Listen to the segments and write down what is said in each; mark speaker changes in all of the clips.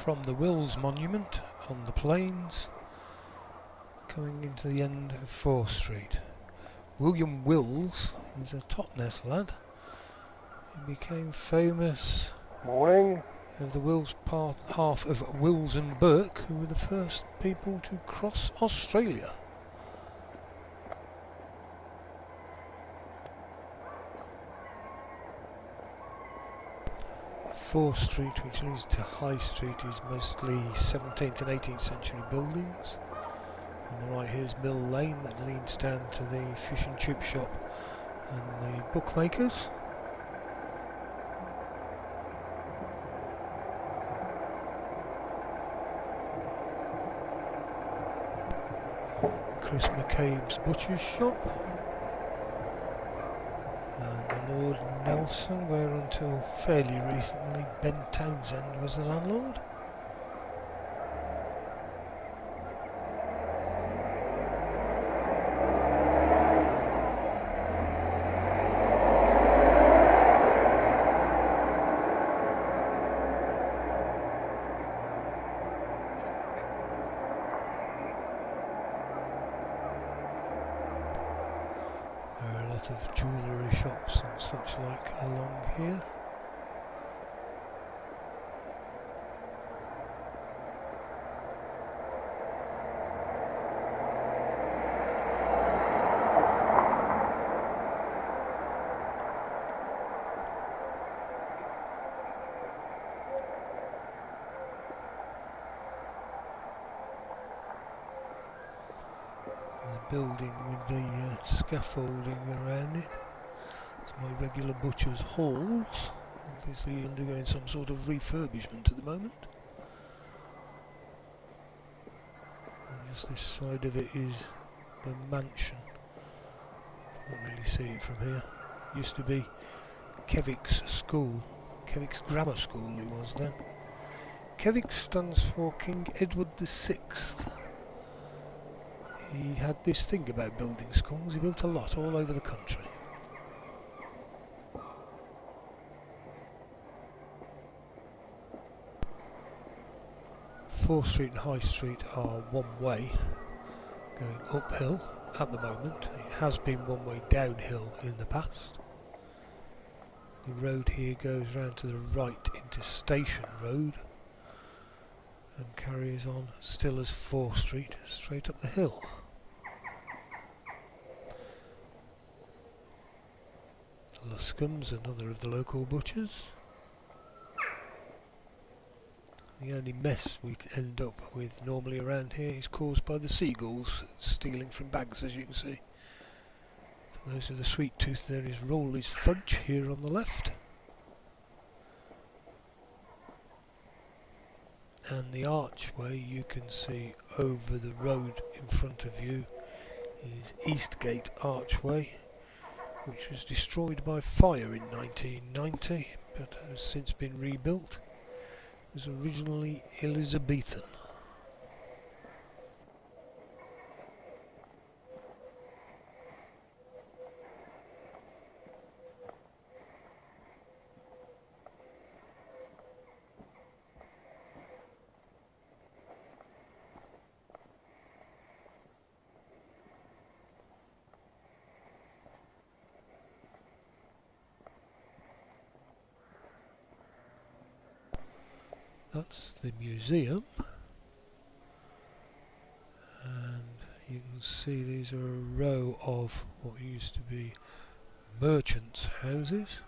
Speaker 1: from the Wills Monument on the plains, coming into the end of Fore Street. William Wills is a Totnes lad. He became famous of the Wills half of Wills and Burke, who were the first people to cross Australia. Fore Street, which leads to High Street, is mostly 17th and 18th century buildings. On the right here is Mill Lane, that leads down to the fish and chip shop and the bookmakers. Chris McCabe's butcher's shop. And the Lord Nelson, where until fairly recently Ben Townsend was the landlord. There are a lot of jewellery shops and such like along here. Building with the scaffolding around it. It's my regular butcher's halls, obviously undergoing some sort of refurbishment at the moment. And just this side of it is the mansion. Can't really see it from here. Used to be Kevick's school, Kevick's grammar school it was then. Kevick stands for King Edward VI. He had this thing about building schools. He built a lot all over the country. Fore Street and High Street are one way, going uphill at the moment. It has been one way downhill in the past. The road here goes round to the right into Station Road and carries on still as Fore Street, straight up the hill. Luscombe's another of the local butchers. The only mess we end up with normally around here is caused by the seagulls stealing from bags, as you can see. For those with the sweet tooth, there is Rowley's Fudge here on the left. And the archway you can see over the road in front of you is Eastgate Archway, which was destroyed by fire in 1990 but has since been rebuilt. It was originally Elizabethan. That's the museum, and you can see these are a row of what used to be merchants' houses.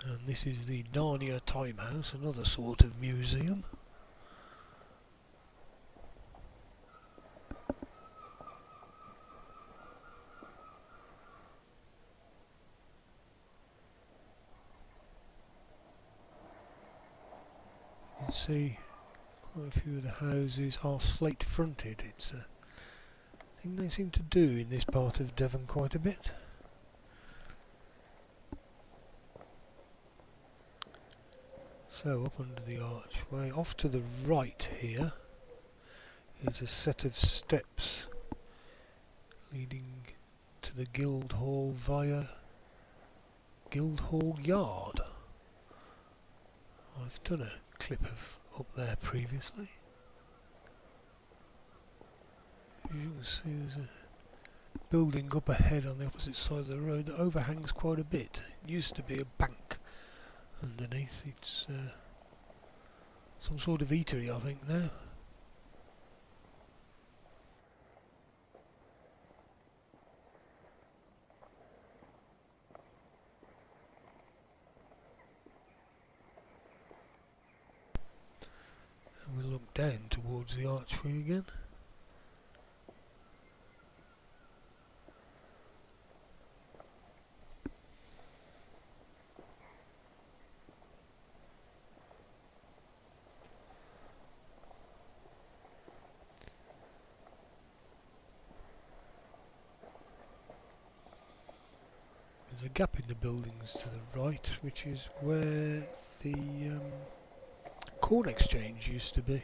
Speaker 1: And this is the Narnia Time House, another sort of museum. You can see quite a few of the houses are slate fronted. It's a thing they seem to do in this part of Devon quite a bit. So up under the archway, off to the right here is a set of steps leading to the Guildhall via Guildhall Yard. I've done a clip of up there previously. As you can see, there's a building up ahead on the opposite side of the road that overhangs quite a bit. It used to be a bank underneath. It's some sort of eatery, I think, now. And we look down towards the archway again. There's a gap in the buildings to the right, which is where the corn exchange used to be,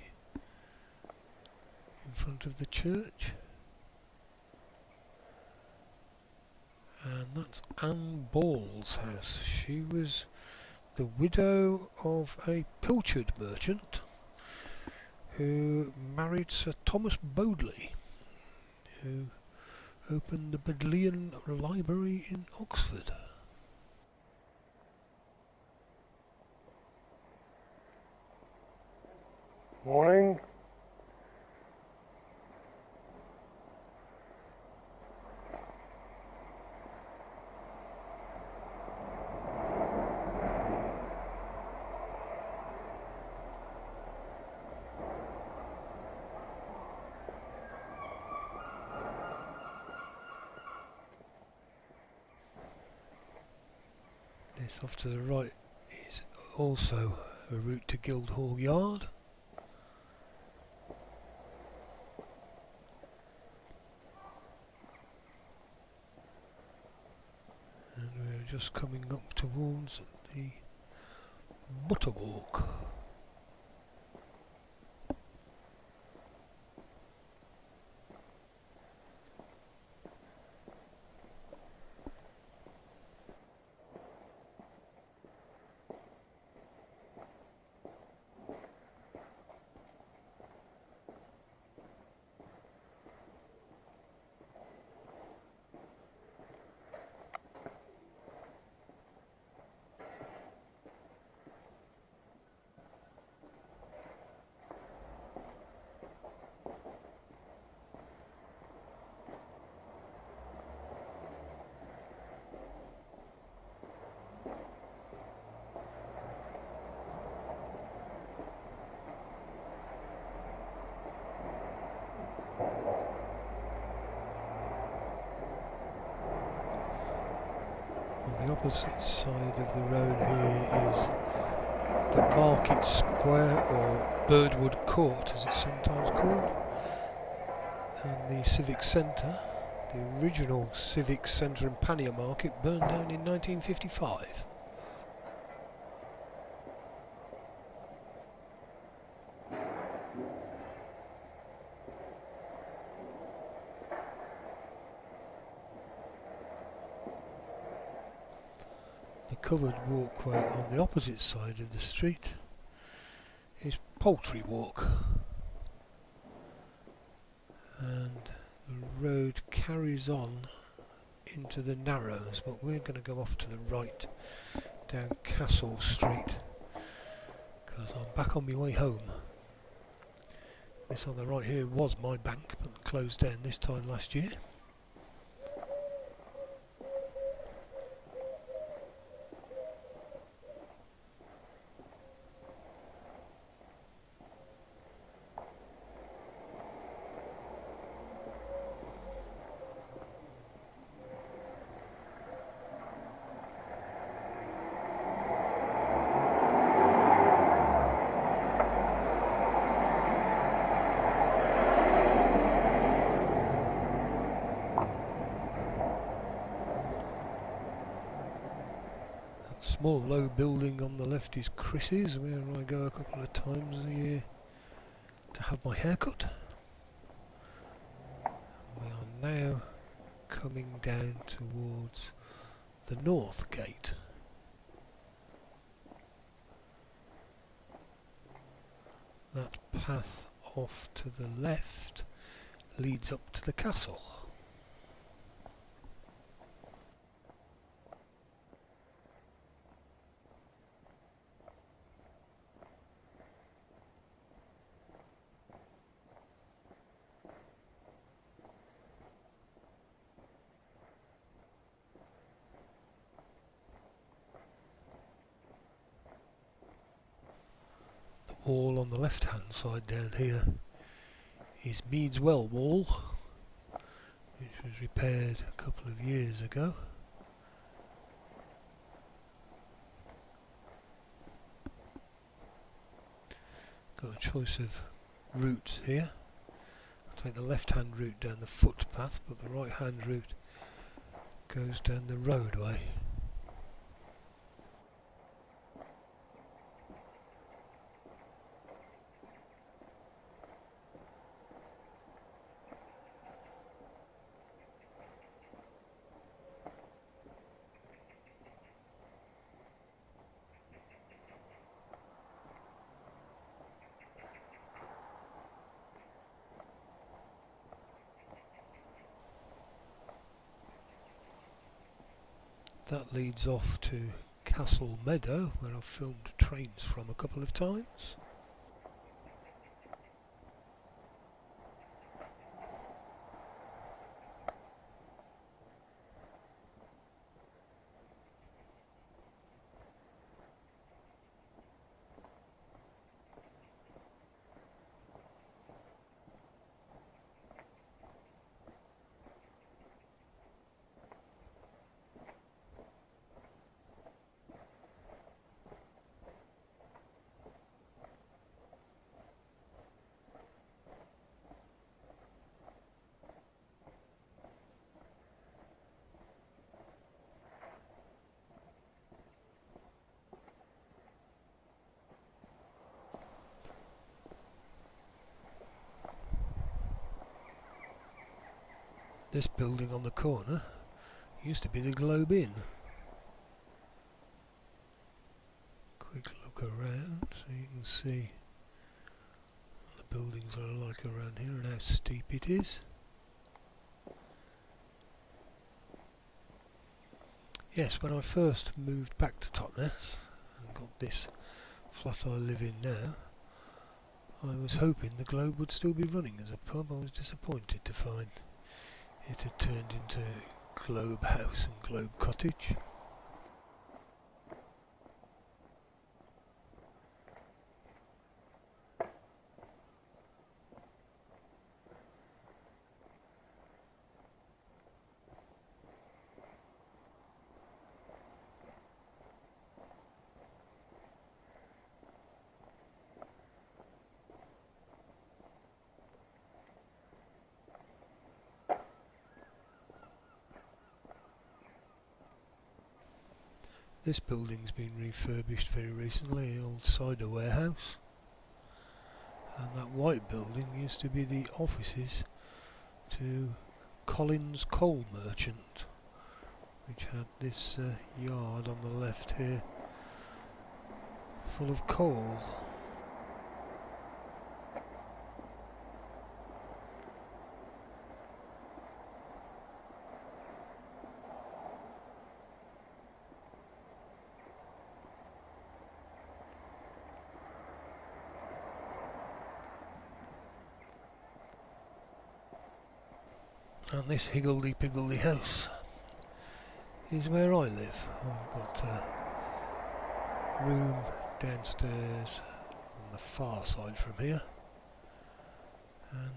Speaker 1: in front of the church. And that's Anne Ball's house. She was the widow of a pilchard merchant who married Sir Thomas Bodley, who opened the Bodleian Library in Oxford.
Speaker 2: Morning.
Speaker 1: This off to the right is also a route to Guildhall Yard. And we're just coming up towards the Butterwalk. On the opposite side of the road here is the Market Square, or Birdwood Court as it's sometimes called, and the Civic Centre. The original Civic Centre and Pannier Market burned down in 1955. The covered walkway on the opposite side of the street is Poultry Walk, and the road carries on into the Narrows, but we're going to go off to the right down Castle Street because I'm back on my way home. This on the right here was my bank, but closed down this time last year. More low building on the left is Chris's, where I go a couple of times a year to have my hair cut. We are now coming down towards the north gate. That path off to the left leads up to the castle. Wall on the left hand side down here is Meads Well Wall, which was repaired a couple of years ago. Got a choice of routes here. I'll take the left hand route down the footpath, but the right hand route goes down the roadway. That leads off to Castle Meadow, where I've filmed trains from a couple of times. This building on the corner used to be the Globe Inn. Quick look around so you can see what the buildings are like around here and how steep it is. Yes, when I first moved back to Totnes and got this flat I live in now, I was hoping the Globe would still be running as a pub. I was disappointed to find it had turned into Globe House and Globe Cottage. This building's been refurbished very recently, the old cider warehouse. And that white building used to be the offices to Collins Coal Merchant, which had this yard on the left here full of coal. And this higgledy-piggledy house is where I live. I've got a room downstairs on the far side from here, and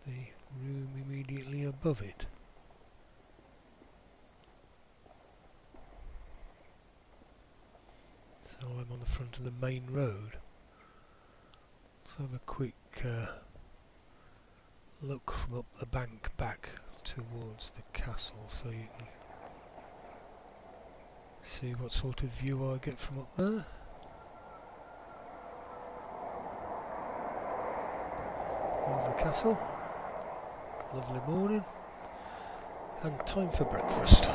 Speaker 1: the room immediately above it. So I'm on the front of the main road. Let's have a quick look from up the bank back towards the castle so you can See what sort of view I get from up there. There's the castle. Lovely morning. And time for breakfast.